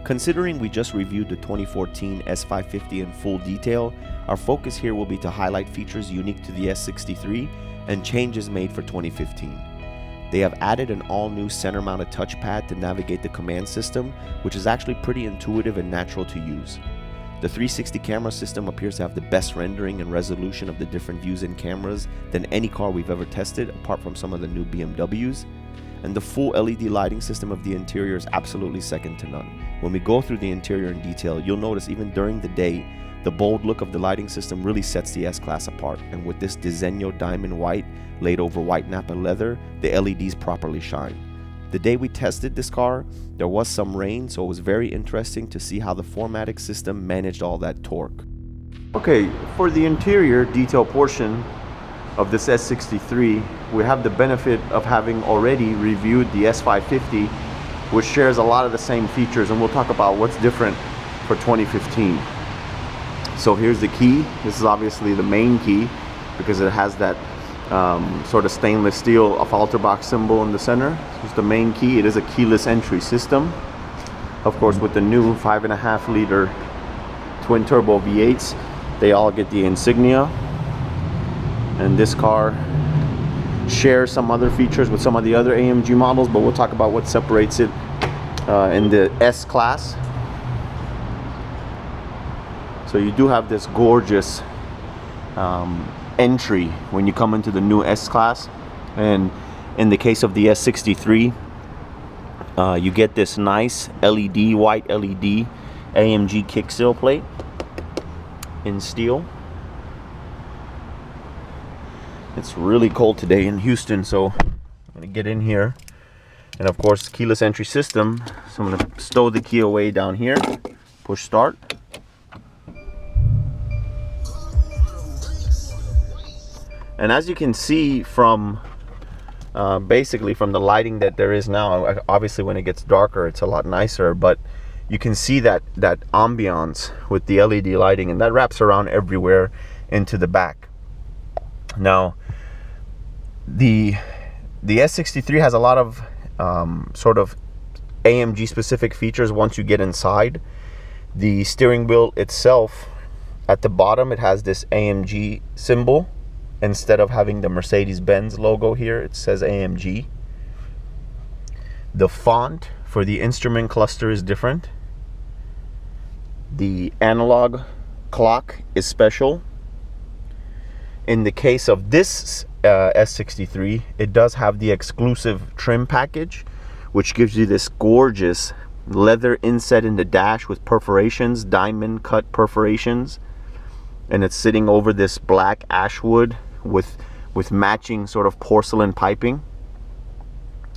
Considering we just reviewed the 2014 S550 in full detail, our focus here will be to highlight features unique to the S63 and changes made for 2015. They have added an all-new center-mounted touchpad to navigate the command system, which is actually pretty intuitive and natural to use. The 360 camera system appears to have the best rendering and resolution of the different views and cameras than any car we've ever tested, apart from some of the new BMWs. And the full LED lighting system of the interior is absolutely second to none. When we go through the interior in detail, you'll notice even during the day, the bold look of the lighting system really sets the S-Class apart, and with this Diseño diamond white laid over white Napa leather, the LEDs properly shine. The day we tested this car, there was some rain, so it was very interesting to see how the 4MATIC system managed all that torque. Okay, for the interior detail portion of this S63, we have the benefit of having already reviewed the S550, which shares a lot of the same features, and we'll talk about what's different for 2015. So here's the key. This is obviously the main key because it has that sort of stainless steel Falterbach symbol in the center. It's the main key. It is a keyless entry system. Of course, with the new 5.5 liter twin turbo V8s, they all get the insignia. And this car shares some other features with some of the other AMG models, but we'll talk about what separates it in the S-Class. So you do have this gorgeous entry when you come into the new S-Class, and in the case of the S63, you get this nice LED, white LED AMG kick seal plate in steel. It's really cold today in Houston, so I'm gonna get in here, and of course keyless entry system. So I'm gonna stow the key away down here, push start. And as you can see from basically from the lighting that there is now, obviously when it gets darker it's a lot nicer, but you can see that ambiance with the LED lighting, and that wraps around everywhere into the back. Now the S63 has a lot of sort of AMG specific features once you get inside. The steering wheel itself, at the bottom it has this AMG symbol. Instead of having the Mercedes-Benz logo here, it says AMG. The font for the instrument cluster is different. The analog clock is special. In the case of this S63, it does have the exclusive trim package, which gives you this gorgeous leather inset in the dash with perforations, diamond cut perforations, and it's sitting over this black ash wood with matching sort of porcelain piping,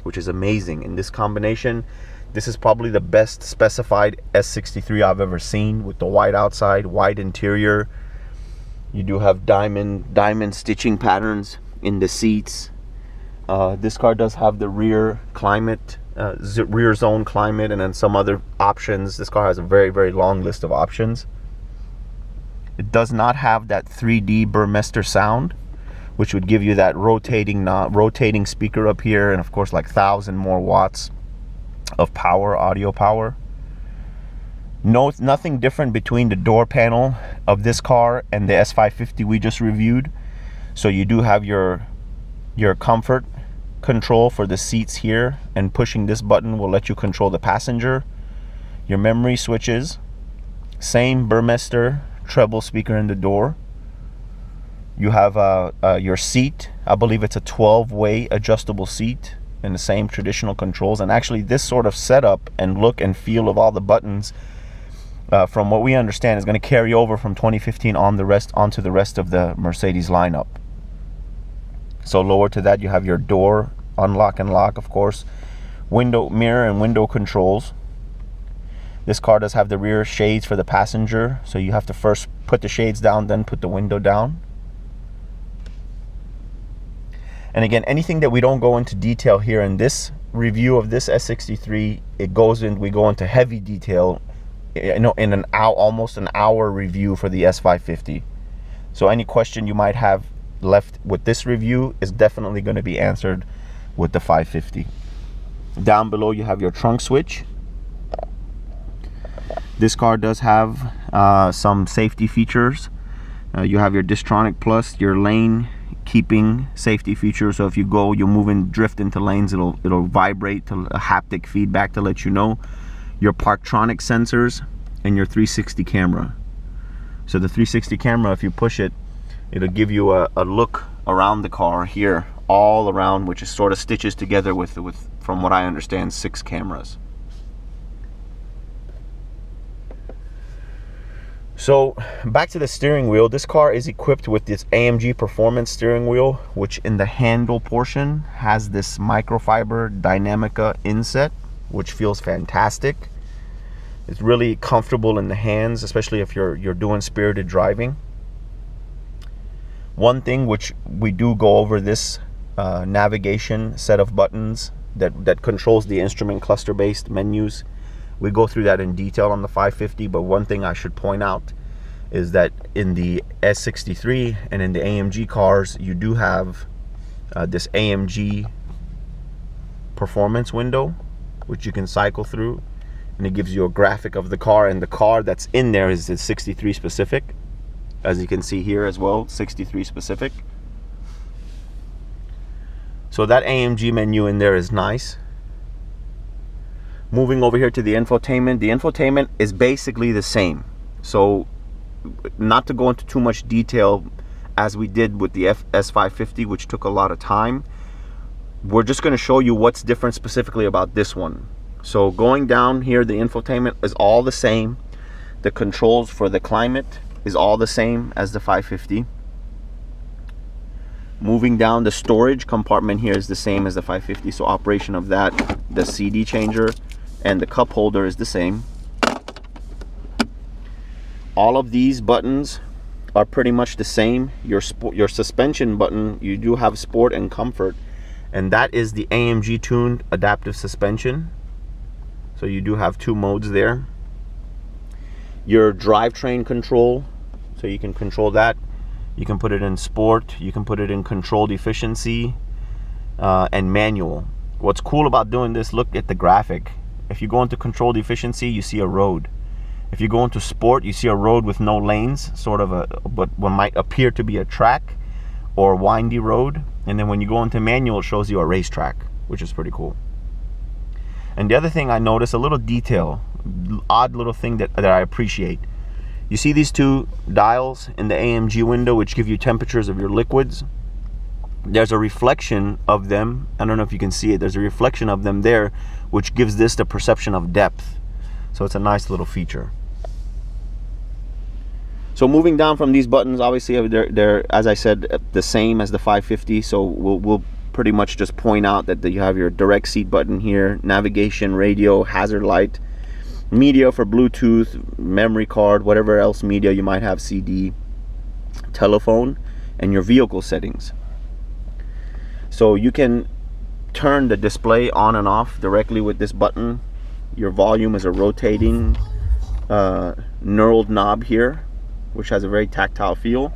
which is amazing. In this combination, this is probably the best specified S63 I've ever seen, with the white outside, white interior. You do have diamond stitching patterns in the seats. This car does have the rear climate, rear zone climate, and then some other options. This car has a very, very long list of options. It does not have that 3D Burmester sound, which would give you that rotating speaker up here, and of course like 1,000 more watts of power, audio power. Nothing different between the door panel of this car and the S550 we just reviewed. So you do have your comfort control for the seats here, and pushing this button will let you control the passenger. Your memory switches, same Burmester treble speaker in the door. You have your seat. I believe it's a 12-way adjustable seat, and the same traditional controls. And actually this sort of setup and look and feel of all the buttons, from what we understand, is going to carry over from 2015 onto the rest of the Mercedes lineup. So lower to that you have your door unlock and lock, of course, window mirror and window controls. This car does have the rear shades for the passenger, so you have to first put the shades down, then put the window down. And again, anything that we don't go into detail here in this review of this S63, we go into heavy detail, you know, in an hour, almost an hour review for the S550. So any question you might have left with this review is definitely going to be answered with the 550. Down below you have your trunk switch. This car does have some safety features. You have your Distronic Plus, your lane keeping safety feature. So if you move and drift into lanes, it'll vibrate to a haptic feedback to let you know. Your Parktronic sensors and your 360 camera. So the 360 camera, if you push it, it'll give you a look around the car here, all around, which is sort of stitches together with from what I understand, 6 cameras. So back to the steering wheel. This car is equipped with this AMG Performance steering wheel, which in the handle portion has this microfiber Dynamica inset, which feels fantastic. It's really comfortable in the hands, especially if you're doing spirited driving. One thing which we do go over this navigation set of buttons that controls the instrument cluster based menus. We go through that in detail on the 550, but one thing I should point out is that in the S63 and in the AMG cars, you do have this AMG performance window, which you can cycle through, and it gives you a graphic of the car, and the car that's in there is 63 specific, as you can see here as well, 63 specific. So that AMG menu in there is nice. Moving over here to the infotainment is basically the same. So not to go into too much detail as we did with the S550, which took a lot of time, we're just going to show you what's different specifically about this one. So going down here, the infotainment is all the same. The controls for the climate is all the same as the 550. Moving down, the storage compartment here is the same as the 550. So operation of that, the CD changer and the cup holder is the same. All of these buttons are pretty much the same. Your suspension button, you do have sport and comfort, and that is the AMG tuned adaptive suspension. So you do have 2 modes there. Your drivetrain control, so you can control that. You can put it in sport, you can put it in controlled efficiency, and manual. What's cool about doing this, look at the graphic. If you go into controlled efficiency, you see a road. If you go into sport, you see a road with no lanes, sort of but what might appear to be a track or windy road. And then when you go into manual, it shows you a racetrack, which is pretty cool. And the other thing I noticed, a little detail, odd little thing that I appreciate. You see these 2 dials in the AMG window, which give you temperatures of your liquids. There's a reflection of them. I don't know if you can see it. There's a reflection of them there, which gives this the perception of depth. So it's a nice little feature. So moving down from these buttons, obviously they're as I said, the same as the 550. So we'll pretty much just point out that you have your direct seat button here, navigation, radio, hazard light, media for Bluetooth, memory card, whatever else media you might have, CD, telephone, and your vehicle settings. So you can turn the display on and off directly with this button. Your volume is a rotating knurled knob here, which has a very tactile feel.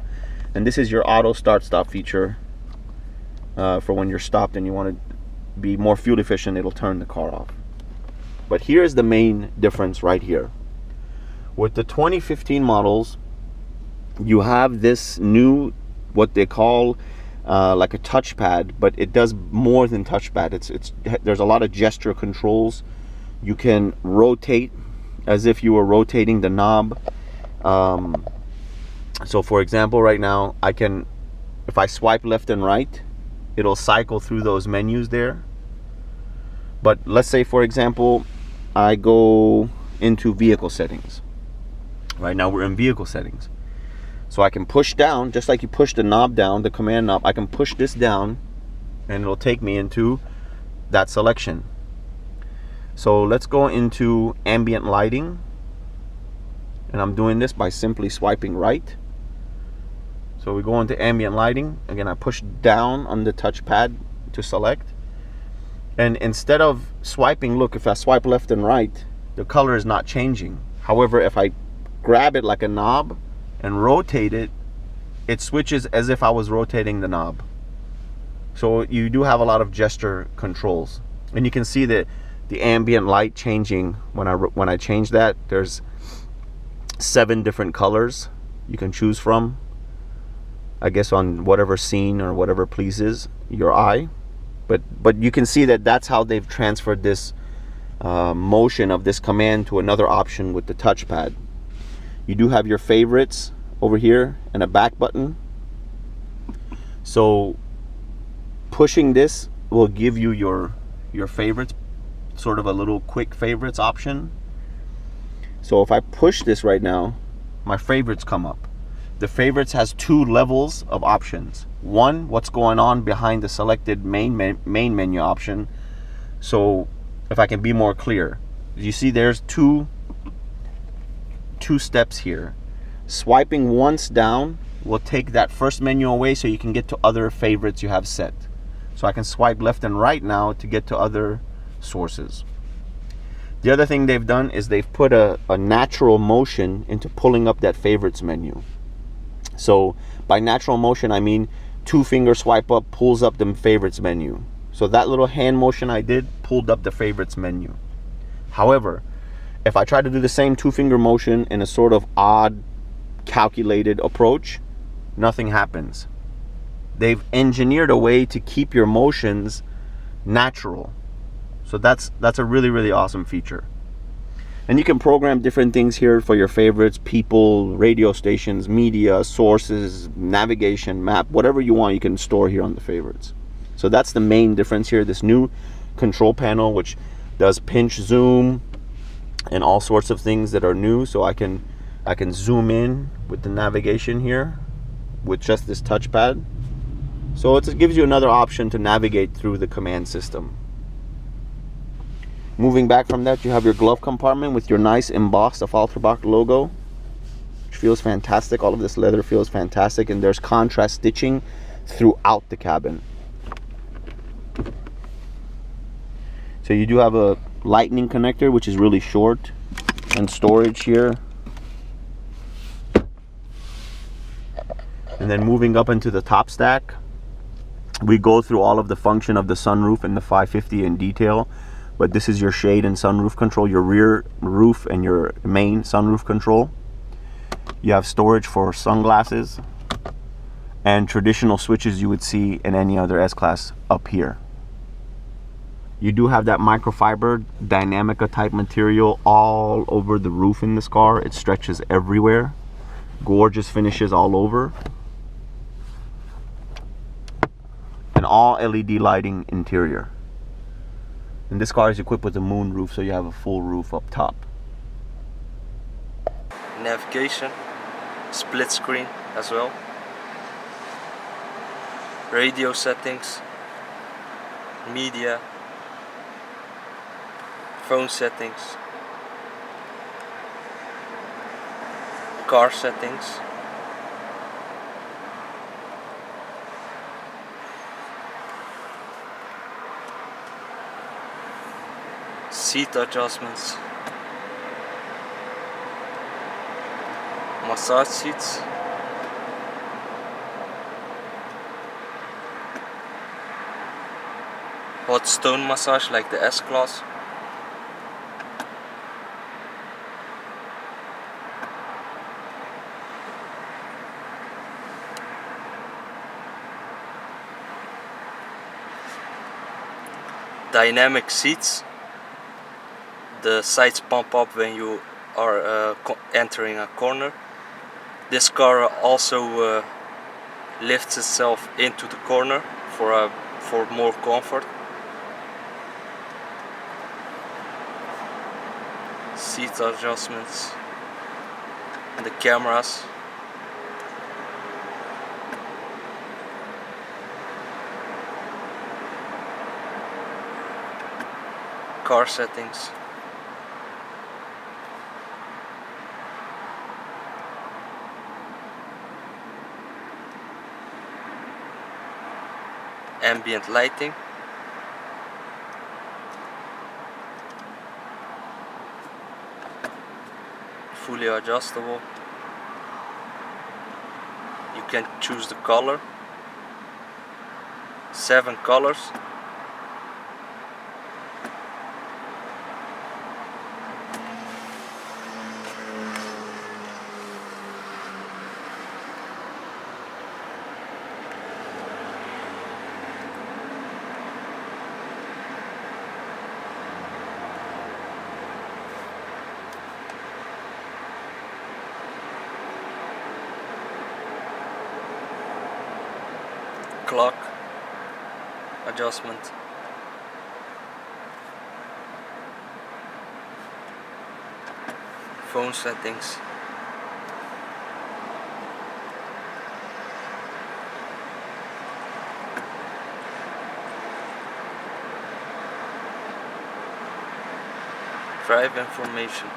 And this is your auto start-stop feature for when you're stopped and you want to be more fuel efficient, it'll turn the car off. But here's the main difference right here. With the 2015 models, you have this new, what they call like a touchpad, but it does more than touchpad. There's a lot of gesture controls. You can rotate as if you were rotating the knob. So for example, right now I can, if I swipe left and right, it'll cycle through those menus there. But let's say, for example, I go into vehicle settings. Right now we're in vehicle settings. So I can push down, just like you push the knob down, the command knob, I can push this down and it'll take me into that selection. So let's go into ambient lighting. And I'm doing this by simply swiping right. So we go into ambient lighting. Again, I push down on the touchpad to select. And instead of swiping, look, if I swipe left and right, the color is not changing. However, if I grab it like a knob and rotate it, it switches as if I was rotating the knob. So you do have a lot of gesture controls. And you can see that the ambient light changing when I change that. There's 7 different colors you can choose from, I guess, on whatever scene or whatever pleases your eye. But you can see that that's how they've transferred this motion of this command to another option with the touchpad. You do have your favorites over here and a back button. So pushing this will give you your favorites, sort of a little quick favorites option. So if I push this right now, my favorites come up. The favorites has 2 levels of options. One, what's going on behind the selected main menu option. So if I can be more clear, you see there's two steps here. Swiping once down will take that first menu away so you can get to other favorites you have set. So I can swipe left and right now to get to other sources. The other thing they've done is they've put a natural motion into pulling up that favorites menu. So by natural motion, I mean 2-finger swipe up pulls up the favorites menu. So that little hand motion I did pulled up the favorites menu. However, if I try to do the same 2-finger motion in a sort of odd calculated approach, nothing happens. They've engineered a way to keep your motions natural. So that's a really, really awesome feature. And you can program different things here for your favorites, people, radio stations, media, sources, navigation, map, whatever you want you can store here on the favorites. So that's the main difference here. This new control panel, which does pinch zoom and all sorts of things that are new. So I can zoom in with the navigation here with just this touchpad. So it gives you another option to navigate through the command system. Moving back from that, you have your glove compartment with your nice embossed Affalterbach logo, which feels fantastic. All of this leather feels fantastic, and there's contrast stitching throughout the cabin. So you do have a lightning connector, which is really short, and storage here. And then moving up into the top stack, we go through all of the function of the sunroof and the 550 in detail. But this is your shade and sunroof control, your rear roof and your main sunroof control. You have storage for sunglasses and traditional switches you would see in any other S-Class up here. You do have that microfiber Dynamica type material all over the roof in this car. It stretches everywhere. Gorgeous finishes all over. And all LED lighting interior. And this car is equipped with a moon roof, so you have a full roof up top. Navigation, split screen as well. Radio settings, media, phone settings, car settings. Seat adjustments, massage seats, hot stone massage like the S-Class, dynamic seats. The sides pump up when you are entering a corner. This car also lifts itself into the corner for more comfort. Seat adjustments, and the cameras. Car settings. Ambient lighting, fully adjustable. You can choose the color, 7 colors. clock adjustment. Phone settings. Drive information.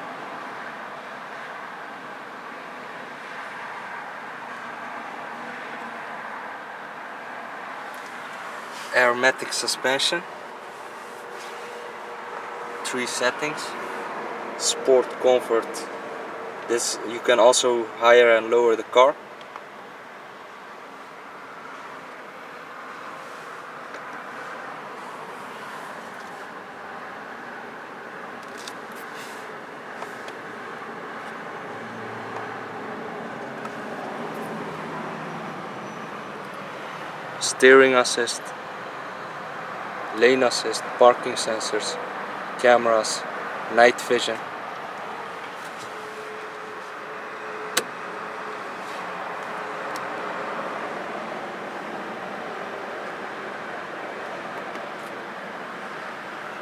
Aromatic suspension. 3 settings. Sport, comfort. This you can also higher and lower the car. Steering assist, lane assist, parking sensors, cameras, night vision.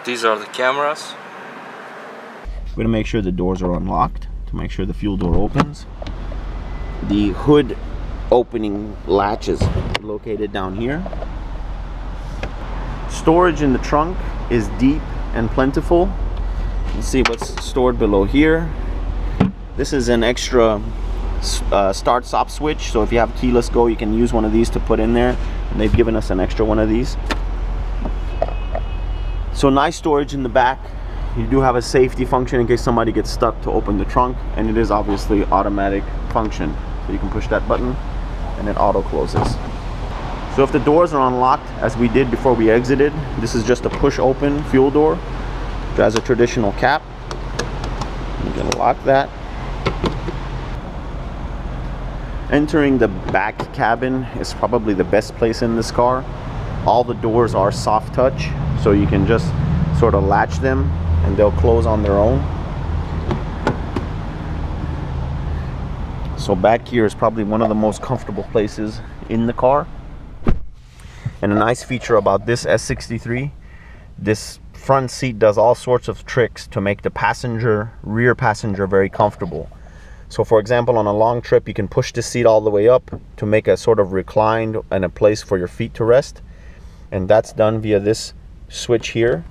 These are the cameras. We're going to make sure the doors are unlocked to make sure the fuel door opens. The hood opening latch is located down here. Storage in the trunk is deep and plentiful. You can see what's stored below here. This is an extra start-stop switch, so if you have keyless go, you can use one of these to put in there, and they've given us an extra one of these. So nice storage in the back. You do have a safety function in case somebody gets stuck to open the trunk, and it is obviously automatic function, so you can push that button and it auto closes. So if the doors are unlocked, as we did before we exited, this is just a push open fuel door. It has a traditional cap. You can lock that. Entering the back cabin is probably the best place in this car. All the doors are soft touch, so you can just sort of latch them and they'll close on their own. So back here is probably one of the most comfortable places in the car. And a nice feature about this S63, this front seat does all sorts of tricks to make the rear passenger very comfortable. So for example, on a long trip, you can push the seat all the way up to make a sort of reclined and a place for your feet to rest. And that's done via this switch here.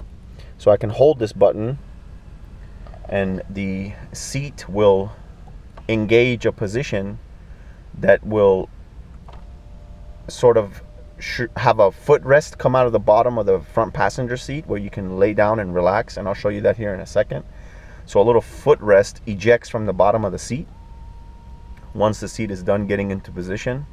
So I can hold this button and the seat will engage a position that will sort of have a footrest come out of the bottom of the front passenger seat where you can lay down and relax, and I'll show you that here in a second. So a little footrest ejects from the bottom of the seat once the seat is done getting into position.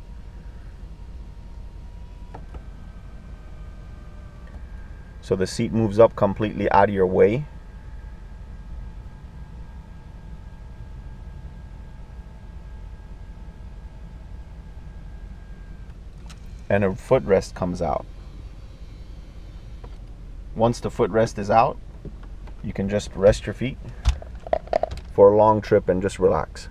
So the seat moves up completely out of your way. And a footrest comes out. Once the footrest is out, you can just rest your feet for a long trip and just relax.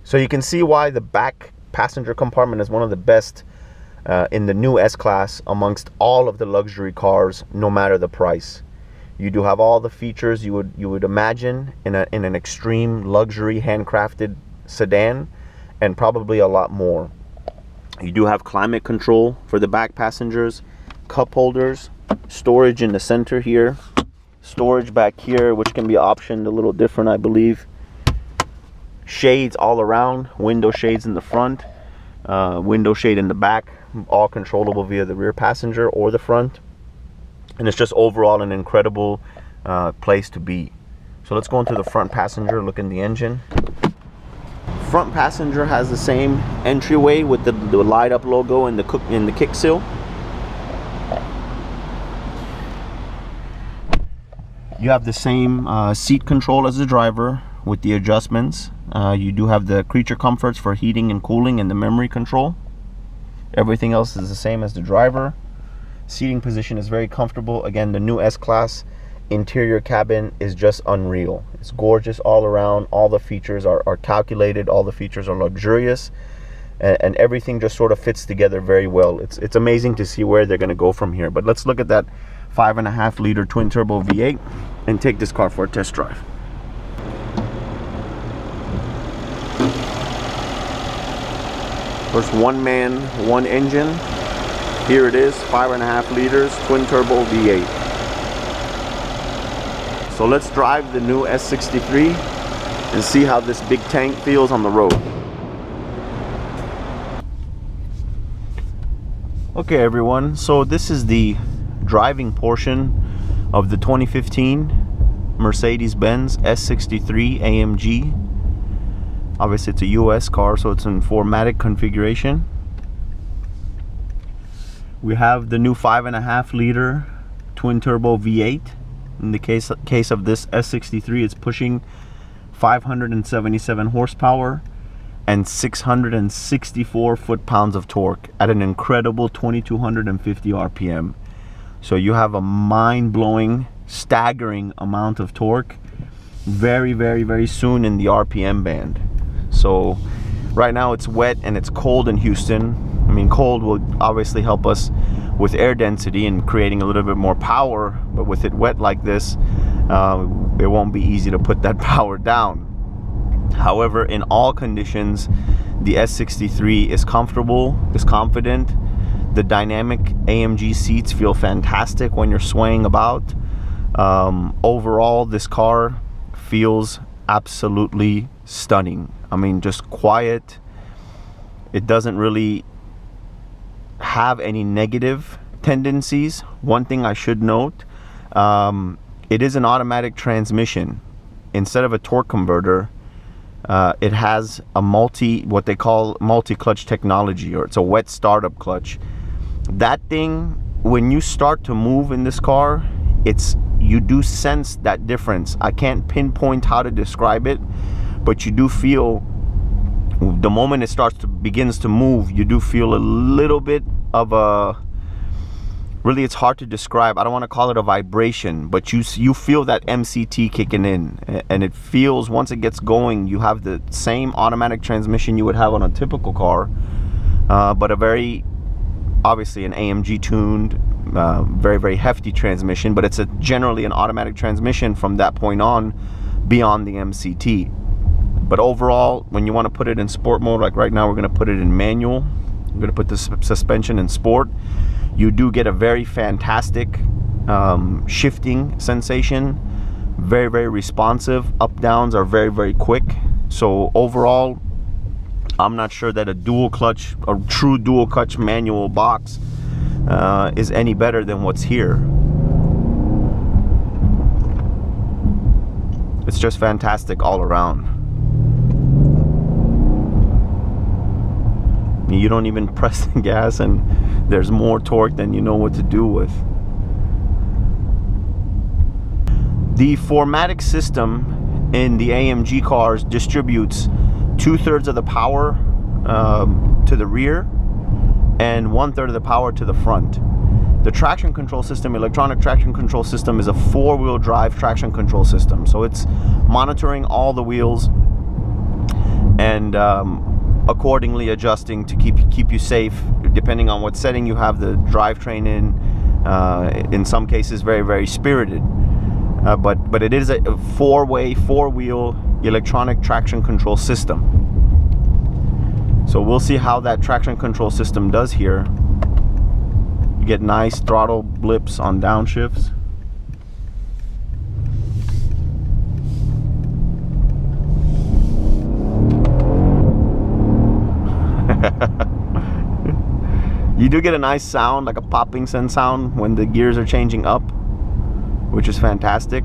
So you can see why the back passenger compartment is one of the best in the new S-Class amongst all of the luxury cars, no matter the price. You do have all the features you would imagine in an extreme luxury handcrafted sedan, and probably a lot more. You do have climate control for the back passengers, cup holders, storage in the center here, storage back here, which can be optioned a little different, I believe. Shades all around, window shades in the front, window shade in the back, all controllable via the rear passenger or the front. And it's just overall an incredible place to be. So let's go into the front passenger, look in the engine. Front passenger has the same entryway with the light up logo and the kick seal. You have the same seat control as the driver with the adjustments. You do have the creature comforts for heating and cooling and the memory control. Everything else is the same as the driver. Seating position is very comfortable. Again, the new S-Class interior cabin is just unreal. It's gorgeous all around. All the features are calculated. All the features are luxurious. and everything just sort of fits together very well. It's amazing to see where they're going to go from here. But let's look at that 5.5 liter twin turbo V8 and take this car for a test drive. First, one man, one engine. Here it is, 5.5 liters, twin turbo V8. So let's drive the new S63 and see how this big tank feels on the road. Okay everyone, so this is the driving portion of the 2015 Mercedes-Benz S63 AMG. Obviously it's a US car, so it's in 4MATIC configuration. We have the new 5.5 liter twin turbo V8. In the case of this S63, it's pushing 577 horsepower and 664 foot-pounds of torque at an incredible 2250 RPM. So you have a mind-blowing, staggering amount of torque very, very, very soon in the RPM band. So right now it's wet and it's cold in Houston. I mean, cold will obviously help us with air density and creating a little bit more power, but with it wet like this, it won't be easy to put that power down. However, in all conditions, the S63 is comfortable, is confident. The dynamic AMG seats feel fantastic when you're swaying about. Overall, this car feels absolutely stunning. I mean, just quiet. It doesn't really have any negative tendencies. One thing I should note, it is an automatic transmission. Instead of a torque converter, it has a what they call multi-clutch technology, or it's a wet startup clutch. That thing, when you start to move in this car, you do sense that difference. I can't pinpoint how to describe it, but you do feel, the moment it begins to move, you do feel a little bit of a, really it's hard to describe. I don't want to call it a vibration, but you feel that MCT kicking in, and it feels, once it gets going, you have the same automatic transmission you would have on a typical car, but a very, obviously an AMG tuned, very, very hefty transmission, but it's generally an automatic transmission from that point on, beyond the MCT. But overall, when you want to put it in sport mode, like right now we're going to put it in manual, we're going to put the suspension in sport, you do get a very fantastic shifting sensation, very, very responsive. Up downs are very, very quick. So overall, I'm not sure that a true dual clutch manual box is any better than what's here. It's just fantastic all around. You don't even press the gas and there's more torque than you know what to do with. The 4MATIC system in the AMG cars distributes 2/3 of the power to the rear and 1/3 of the power to the front. The traction control system, electronic traction control system, is a 4-wheel drive traction control system. So it's monitoring all the wheels and accordingly adjusting to keep you safe, depending on what setting you have the drivetrain in some cases very, very spirited, but it is a 4-wheel electronic traction control system. So we'll see how that traction control system does here. You get nice throttle blips on downshifts. You do get a nice sound, like a popping sound when the gears are changing up, which is fantastic.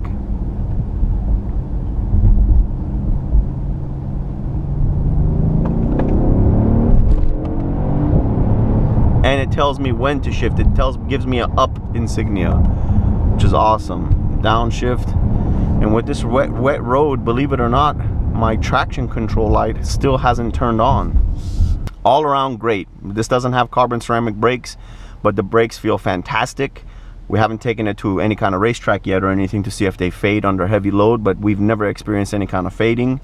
And it tells me when to shift. It gives me an up insignia, which is awesome. Downshift. And with this wet road, believe it or not, my traction control light still hasn't turned on. All around great. This doesn't have carbon ceramic brakes, but the brakes feel fantastic. We haven't taken it to any kind of racetrack yet or anything to see if they fade under heavy load, but we've never experienced any kind of fading.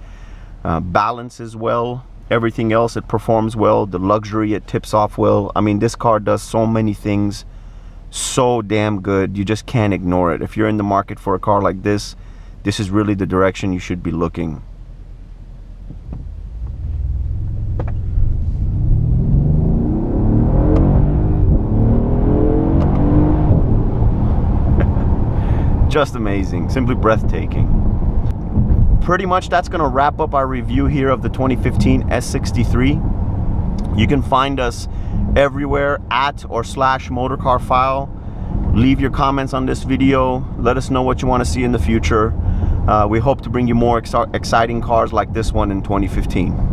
Balance as well. everything else, it performs well. The luxury, it tips off well. I mean, this car does so many things so damn good, you just can't ignore it. If you're in the market for a car like this, this is really the direction you should be looking. Just amazing, simply breathtaking. Pretty much that's gonna wrap up our review here of the 2015 S63. You can find us everywhere at or / motorcar file. Leave your comments on this video. Let us know what you want to see in the future. We hope to bring you more exciting cars like this one in 2015.